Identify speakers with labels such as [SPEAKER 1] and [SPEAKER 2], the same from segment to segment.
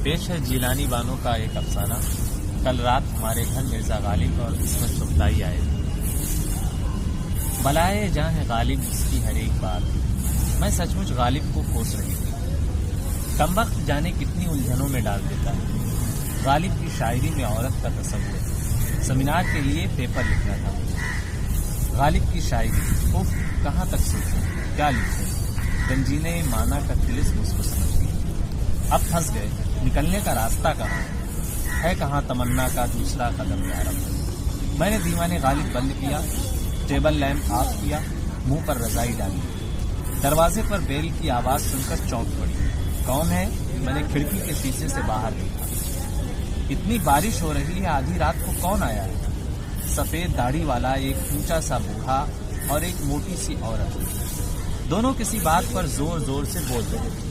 [SPEAKER 1] پیش ہے جیلانی بانو کا ایک افسانہ۔ کل رات ہمارے گھر مرزا غالب اور عصمت چغتائی آئے تھے۔ بلائے جاں ہے غالب اس کی ہر ایک بات، میں سچ مچ غالب کو کوس رہی تھی۔ کم وقت جانے کتنی الجھنوں میں ڈال دیتا ہے۔ غالب کی شاعری میں عورت کا تصور، سیمینار کے لیے پیپر لکھنا تھا۔ غالب کی شاعری، اوف کہاں تک سوچوں، کیا لکھوں، گنجینے مانا کا طلسم اس کو سمجھ گئی۔ اب پھنس گئے، نکلنے کا راستہ کہاں ہے کہاں تمنا کا دوسرا قدم یارب۔ میں نے دیوان غالب بند کیا، ٹیبل لیمپ آف کیا، منہ پر رضائی ڈالی۔ دروازے پر بیل کی آواز سن کر چونک پڑی۔ کون ہے؟ میں نے کھڑکی کے شیشے سے باہر دیکھا۔ اتنی بارش ہو رہی ہے، آدھی رات کو کون آیا ہے؟ سفید داڑھی والا ایک اونچا سا بوڑھا اور ایک موٹی سی عورت، دونوں کسی بات پر زور زور سے بول رہے تھے۔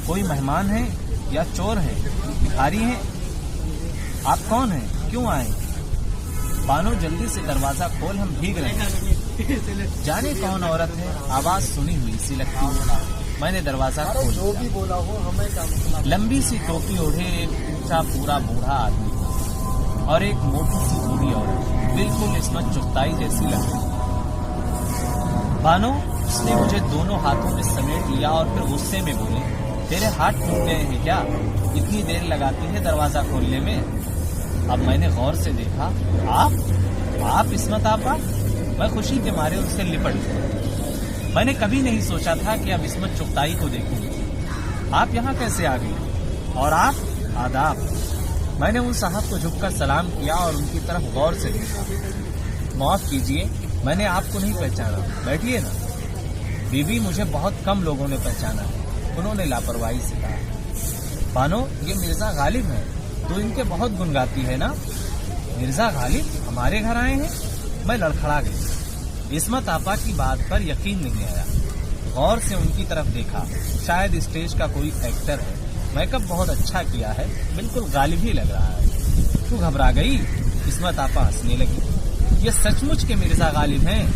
[SPEAKER 1] کوئی مہمان ہے یا چور ہے؟ بھکاری ہیں؟ آپ کون ہیں؟ کیوں آئے؟ بانو جلدی سے دروازہ کھول، ہم بھیگ رہے ہیں۔ جانے کون عورت ہے، آواز سنی ہوئی سی لگتی ہے۔ میں نے دروازہ کھول دیا۔ لمبی سی ٹوپی اوڑھے ایک اونچا پورا بوڑھا آدمی اور ایک موٹی سی بوڑھی عورت، بالکل عصمت چغتائی جیسی لگ رہی۔ بانو، اس نے مجھے دونوں ہاتھوں میں سمیٹ لیا اور پھر غصے میں بولی، تیرے ہاتھ ٹوٹ گئے ہیں کیا؟ اتنی دیر لگاتی ہے دروازہ کھولنے میں؟ اب میں نے غور سے دیکھا، آپ عصمت آپا؟ میں خوشی کے مارے اس سے لپٹ گیا۔ میں نے کبھی نہیں سوچا تھا کہ اب عصمت چغتائی کو دیکھوں گی۔ آپ یہاں کیسے آ گئی؟ اور آپ؟ آداب۔ میں نے ان صاحب کو جھک کر سلام کیا اور ان کی طرف غور سے دیکھا۔ معاف کیجئے، میں نے آپ کو نہیں پہچانا، بیٹھیے نا۔ بی بی، مجھے بہت کم لوگوں نے پہچانا ہے، انہوں نے لاپرواہی سے کہا۔ بانو، یہ مرزا غالب ہیں، تو ان کے بہت گن گاتی ہے نا۔ مرزا غالب ہمارے گھر آئے ہیں؟ میں لڑکھڑا گئی۔ عصمت آپا کی بات پر یقین نہیں آیا۔ غور سے ان کی طرف دیکھا، شاید اسٹیج کا کوئی ایکٹر ہے۔ میک اپ بہت اچھا کیا ہے، بالکل غالب ہی لگ رہا ہے۔ تو گھبرا گئی؟ عصمت آپا ہنسنے لگی۔ یہ سچ مچ کے مرزا غالب ہیں؟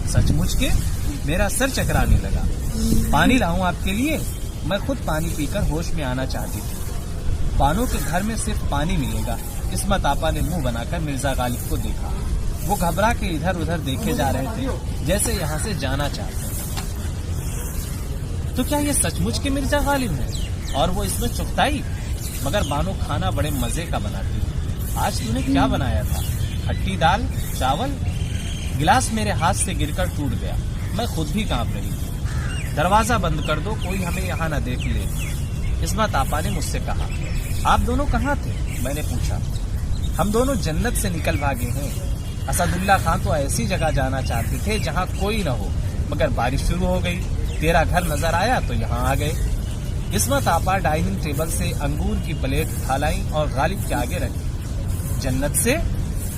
[SPEAKER 1] سچ مچ کے؟ میرا سر چکرانے لگا۔ پانی لاؤں آپ کے لیے؟ میں خود پانی پی کر ہوش میں آنا چاہتی تھی۔ بانو کے گھر میں صرف پانی ملے گا۔ عصمت آپا نے منہ بنا کر مرزا غالب کو دیکھا۔ وہ گھبرا کے ادھر ادھر دیکھے جا رہے تھے، جیسے یہاں سے جانا چاہتے ہیں۔ تو کیا یہ سچ مچ کے مرزا غالب ہیں اور وہ عصمت چغتائی؟ مگر بانو کھانا بڑے مزے کا بناتی ہے۔ آج تو نے کیا بنایا تھا؟ کھٹی دال، چاول؟ گلاس میرے ہاتھ سے گر کر ٹوٹ گیا۔ میں خود بھی کانپ رہی تھی۔ دروازہ بند کر دو، کوئی ہمیں یہاں نہ دیکھ لے، عصمت آپا نے مجھ سے کہا۔ آپ دونوں کہاں تھے؟ میں نے پوچھا۔ ہم دونوں جنت سے نکل بھاگے ہیں۔ اسد اللہ خان تو ایسی جگہ جانا چاہتے تھے جہاں کوئی نہ ہو، مگر بارش شروع ہو گئی، تیرا گھر نظر آیا تو یہاں آ گئے۔ عصمت آپا ڈائننگ ٹیبل سے انگور کی پلیٹ اٹھا لائیں اور غالب کے آگے رکھی۔ جنت سے؟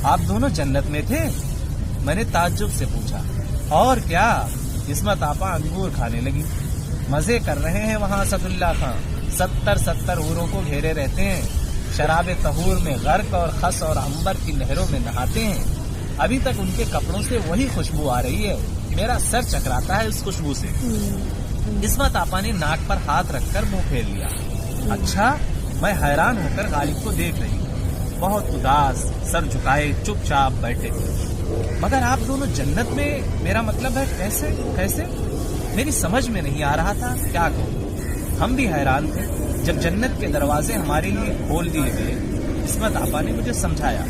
[SPEAKER 1] آپ دونوں جنت میں تھے؟ میں نے تعجب سے پوچھا۔ اور کیا؟ عصمت آپا انگور کھانے لگی۔ مزے کر رہے ہیں وہاں اسد اللہ خان، 70 حوروں کو گھیرے رہتے ہیں، شراب طہور میں غرق اور خس اور عنبر کی نہروں میں نہاتے ہیں۔ ابھی تک ان کے کپڑوں سے وہی خوشبو آ رہی ہے، میرا سر چکراتا ہے اس خوشبو سے۔ عصمت آپا نے ناک پر ہاتھ رکھ کر منہ پھیر لیا۔ اچھا؟ میں حیران ہو کر غالب کو دیکھ رہی ہوں، بہت اداس، سر جھکائے چپ چاپ بیٹھے تھے۔ مگر آپ دونوں جنت میں، میرا مطلب ہے کیسے؟ میری سمجھ میں نہیں آ رہا تھا، کیا کہوں۔ ہم بھی حیران تھے۔ جب جنت کے دروازے ہمارے لیے کھول دیے گئے، عصمت آپا نے مجھے سمجھایا،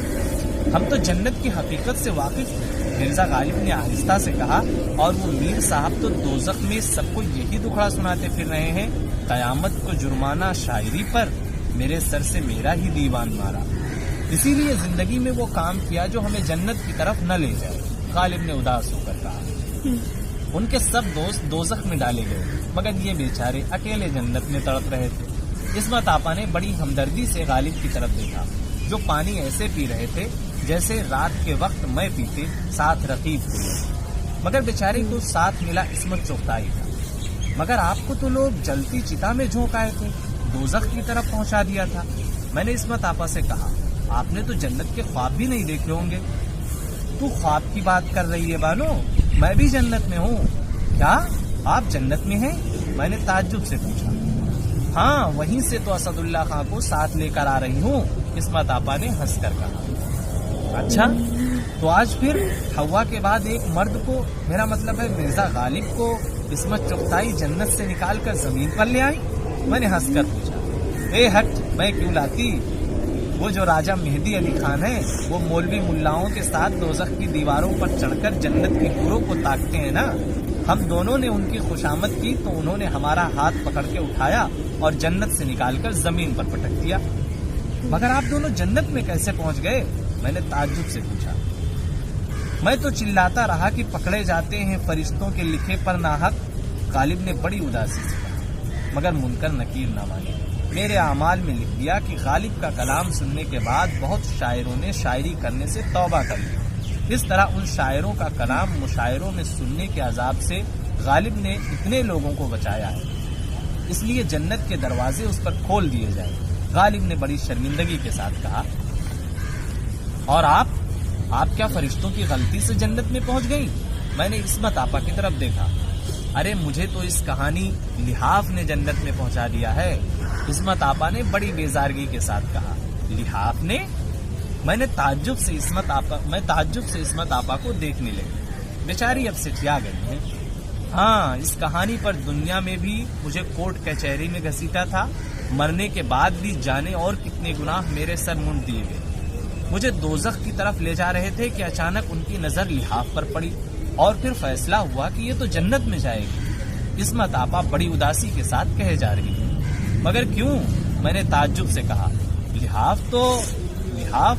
[SPEAKER 1] ہم تو جنت کی حقیقت سے واقف تھے، مرزا غالب نے آہستہ سے کہا، اور وہ میر صاحب تو دوزخ میں سب کو یہی دکھڑا سناتے پھر رہے ہیں، قیامت کو جرمانہ شاعری پر۔ میرے سر سے میرا ہی دیوان مارا۔ اسی لیے زندگی میں وہ کام کیا جو ہمیں جنت کی طرف نہ لے جائے، غالب نے اداس ہو کر کہا۔ ان کے سب دوست دوزخ میں ڈالے گئے، مگر یہ بیچارے اکیلے جنت میں تڑپ رہے تھے۔ عصمت آپا نے بڑی ہمدردی سے غالب کی طرف دیکھا، جو پانی ایسے پی رہے تھے جیسے رات کے وقت میں پیتے، ساتھ رقیب ہوئے، مگر بیچارے کو ساتھ ملا عصمت چغتائی تھا۔ مگر آپ کو تو لوگ جلتی چتا میں جھونک آئے تھے، دوزخ کی طرف پہنچا دیا تھا۔ میں نے عصمت آپا سے کہا، آپ نے تو جنت کے خواب بھی نہیں دیکھے ہوں گے۔ تو خواب کی بات کر رہی ہے بانو؟ میں بھی جنت میں ہوں۔ کیا آپ جنت میں ہیں؟ میں نے تعجب سے پوچھا۔ ہاں وہیں سے تو اسد اللہ خان کو ساتھ لے کر آ رہی ہوں، عصمت آپا نے ہنس کر کہا۔ اچھا تو آج پھر ہوا کے بعد ایک مرد کو، میرا مطلب ہے مرزا غالب کو، عصمت چغتائی جنت سے نکال کر زمین پر لے آئی؟ میں نے ہنس کر پوچھا۔ اے ہٹ، میں کیوں لاتی؟ وہ جو راجہ مہدی علی خان ہے وہ مولوی ملاؤں کے ساتھ دوزخ کی دیواروں پر چڑھ کر جنت کی حوروں کو تاکتے ہیں نا۔ ہم دونوں نے ان کی خوشامد کی تو انہوں نے ہمارا ہاتھ پکڑ کے اٹھایا اور جنت سے نکال کر زمین پر پٹک دیا۔ مگر آپ دونوں جنت میں کیسے پہنچ گئے؟ میں نے تعجب سے پوچھا۔ میں تو چلاتا رہا کہ پکڑے جاتے ہیں فرشتوں کے لکھے پر ناحق۔ غالب نے بڑی اداسی سے کہا، مگر منکر نکیر نہ مانے۔ میرے اعمال میں لکھ دیا کہ غالب کا کلام سننے کے بعد بہت شاعروں نے شاعری کرنے سے توبہ کر لی۔ اس طرح ان شاعروں کا کلام مشاعروں میں سننے کے عذاب سے غالب نے اتنے لوگوں کو بچایا ہے، اس لیے جنت کے دروازے اس پر کھول دیے جائیں۔ غالب نے بڑی شرمندگی کے ساتھ کہا، اور آپ کیا فرشتوں کی غلطی سے جنت میں پہنچ گئی؟ میں نے عصمت آپا کی طرف دیکھا۔ ارے مجھے تو اس کہانی لحاف نے جنت میں پہنچا دیا ہے، عصمت آپا نے بڑی بیزارگی کے ساتھ کہا۔ لحاف نے؟ میں تعجب سے عصمت آپا کو دیکھنے لگی۔ بیچاری اب سٹھیا گئی ہیں۔ ہاں، اس کہانی پر دنیا میں بھی مجھے کورٹ کچہری میں گھسیٹا تھا، مرنے کے بعد بھی جانے اور کتنے گناہ میرے سر منڈ دیے گئے۔ مجھے دوزخ کی طرف لے جا رہے تھے کہ اچانک ان کی نظر لحاف پر پڑی اور پھر فیصلہ ہوا کہ یہ تو جنت میں جائے گی۔ عصمت آپا بڑی اداسی کے ساتھ کہے جا رہی ہے۔ مگر کیوں؟ میں نے تعجب سے کہا۔ لحاف؟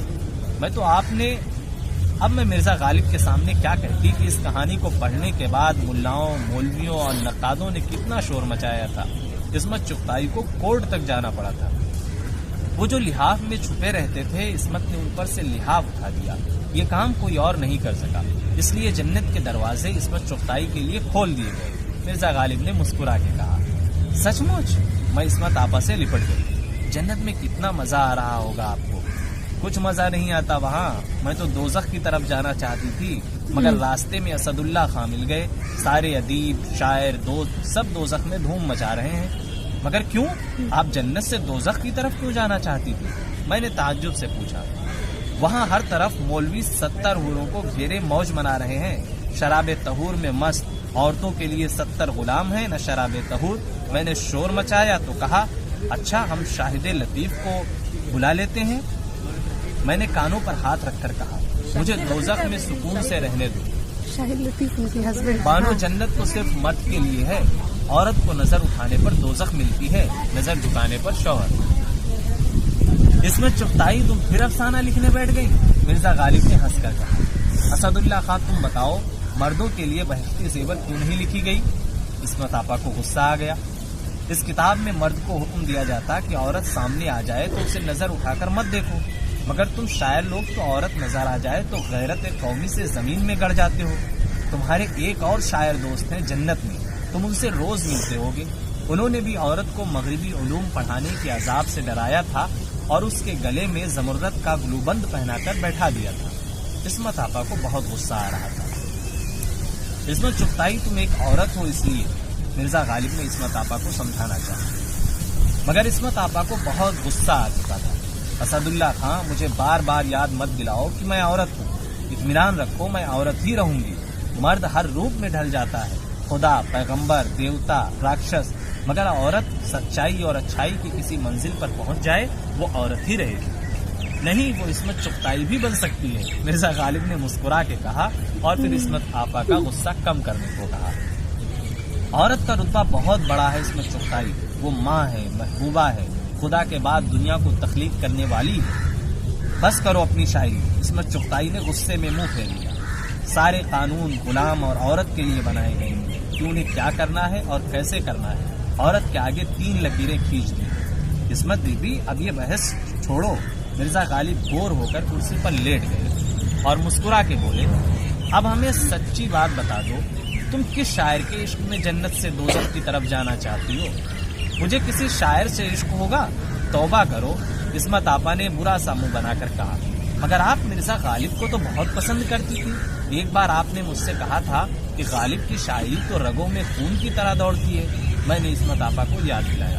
[SPEAKER 1] اب میں مرزا غالب کے سامنے کیا کہتی کہ اس کہانی کو پڑھنے کے بعد ملاؤں، مولویوں اور نقادوں نے کتنا شور مچایا تھا۔ عصمت چغتائی کو کورٹ تک جانا پڑا تھا۔ وہ جو لحاف میں چھپے رہتے تھے، عصمت نے ان پر سے لحاف اٹھا دیا۔ یہ کام کوئی اور نہیں کر سکا، اس لیے جنت کے دروازے عصمت چغتائی کے لیے کھول دیے گئے۔ مرزا غالب نے مسکرا کے کہا، سچ مچ؟ میں عصمت آپا سے لپٹ گئی۔ جنت میں کتنا مزہ آ رہا ہوگا آپ کو؟ کچھ مزہ نہیں آتا وہاں، میں تو دوزخ کی طرف جانا چاہتی تھی، مگر راستے میں اسد اللہ خان مل گئے۔ سارے ادیب، شاعر، دوست سب دوزخ میں دھوم مچا رہے ہیں۔ مگر کیوں؟ آپ جنت سے دوزخ کی طرف کیوں جانا چاہتی تھی؟ میں نے تعجب سے پوچھا۔ وہاں ہر طرف مولوی 70 حوروں کو گھیرے موج منا رہے ہیں، شراب طہور میں مست۔ عورتوں کے لیے 70 غلام ہیں نہ شراب طہور۔ میں نے شور مچایا تو کہا، اچھا ہم شاہد لطیف کو بلا لیتے ہیں۔ میں نے کانوں پر ہاتھ رکھ کر کہا، مجھے دوزخ میں سکون سے رہنے دو۔
[SPEAKER 2] شاہد لطیف ان کی ہسبینڈ۔
[SPEAKER 1] بانو جنت تو صرف مرد کے لیے ہے، عورت کو نظر اٹھانے پر دوزخ ملتی ہے، نظر جھکانے پر شوہر۔ عصمت چغتائی تم پھر افسانہ لکھنے بیٹھ گئی؟ مرزا غالب نے ہنس کر کہا۔ اسد اللہ خان تم بتاؤ، مردوں کے لیے بہشتی زیور کیوں نہیں لکھی گئی؟ عصمت آپا کو غصہ آ گیا۔ اس کتاب میں مرد کو حکم دیا جاتا کہ عورت سامنے آ جائے تو اسے نظر اٹھا کر مت دیکھو، مگر تم شاعر لوگ تو عورت نظر آ جائے تو غیرت قومی سے زمین میں گڑ جاتے ہو۔ تمہارے ایک اور شاعر دوست ہیں جنت میں، تم ان سے روز ملتے ہوگے۔ انہوں نے بھی عورت کو مغربی علوم پڑھانے کے عذاب سے ڈرایا تھا اور اس کے گلے میں زمرد کا گلوبند پہنا کر بیٹھا دیا تھا۔ عصمت آپا کو بہت غصہ آ رہا تھا۔ عصمت چغتائی تم ایک عورت ہو اس لیے، مرزا غالب نے عصمت آپا کو سمجھانا چاہا، مگر عصمت آپا کو بہت غصہ آ چکا تھا۔ اسد اللہ خان مجھے بار بار یاد مت دلاؤ کہ میں عورت ہوں، اطمینان رکھو میں عورت ہی رہوں گی۔ مرد ہر روپ میں ڈھل جاتا ہے، خدا، پیغمبر، دیوتا، راکشس، مگر عورت سچائی اور اچھائی کی کسی منزل پر پہنچ جائے وہ عورت ہی رہے گی، نہیں وہ عصمت چغتائی بھی بن سکتی ہے۔ مرزا غالب نے مسکرا کے کہا اور پھر عصمت آپا کا غصہ کم کرنے کو کہا۔ عورت کا رتبہ بہت بڑا ہے عصمت چغتائی، وہ ماں ہے، محبوبہ ہے، خدا کے بعد دنیا کو تخلیق کرنے والی ہے۔ بس کرو اپنی شاعری، عصمت چغتائی نے غصے میں منہ پھیر لیا۔ سارے قانون غلام اور عورت کے لیے بنائے گئے ہیں کہ انہیں کیا کرنا ہے اور کیسے کرنا ہے۔ عورت کے آگے 3 لکیریں کھینچ دی۔ عصمت بی بی اب یہ بحث چھوڑو۔ مرزا غالب بور ہو کر کرسی پر لیٹ گئے اور مسکرا کے بولے، اب ہمیں سچی بات بتا دو، تم کس شاعر کے عشق میں جنت سے دوزخ کی طرف جانا چاہتی ہو؟ مجھے کسی شاعر سے عشق ہوگا؟ توبہ کرو، عصمت آپا نے برا سا منہ بنا کر کہا۔ مگر آپ مرزا غالب کو تو بہت پسند کرتی تھی، ایک بار آپ نے مجھ سے کہا تھا کہ غالب کی شاعری تو رگوں میں خون کی طرح دوڑتی ہے۔ میں نے عصمت آپا کو یاد دلایا۔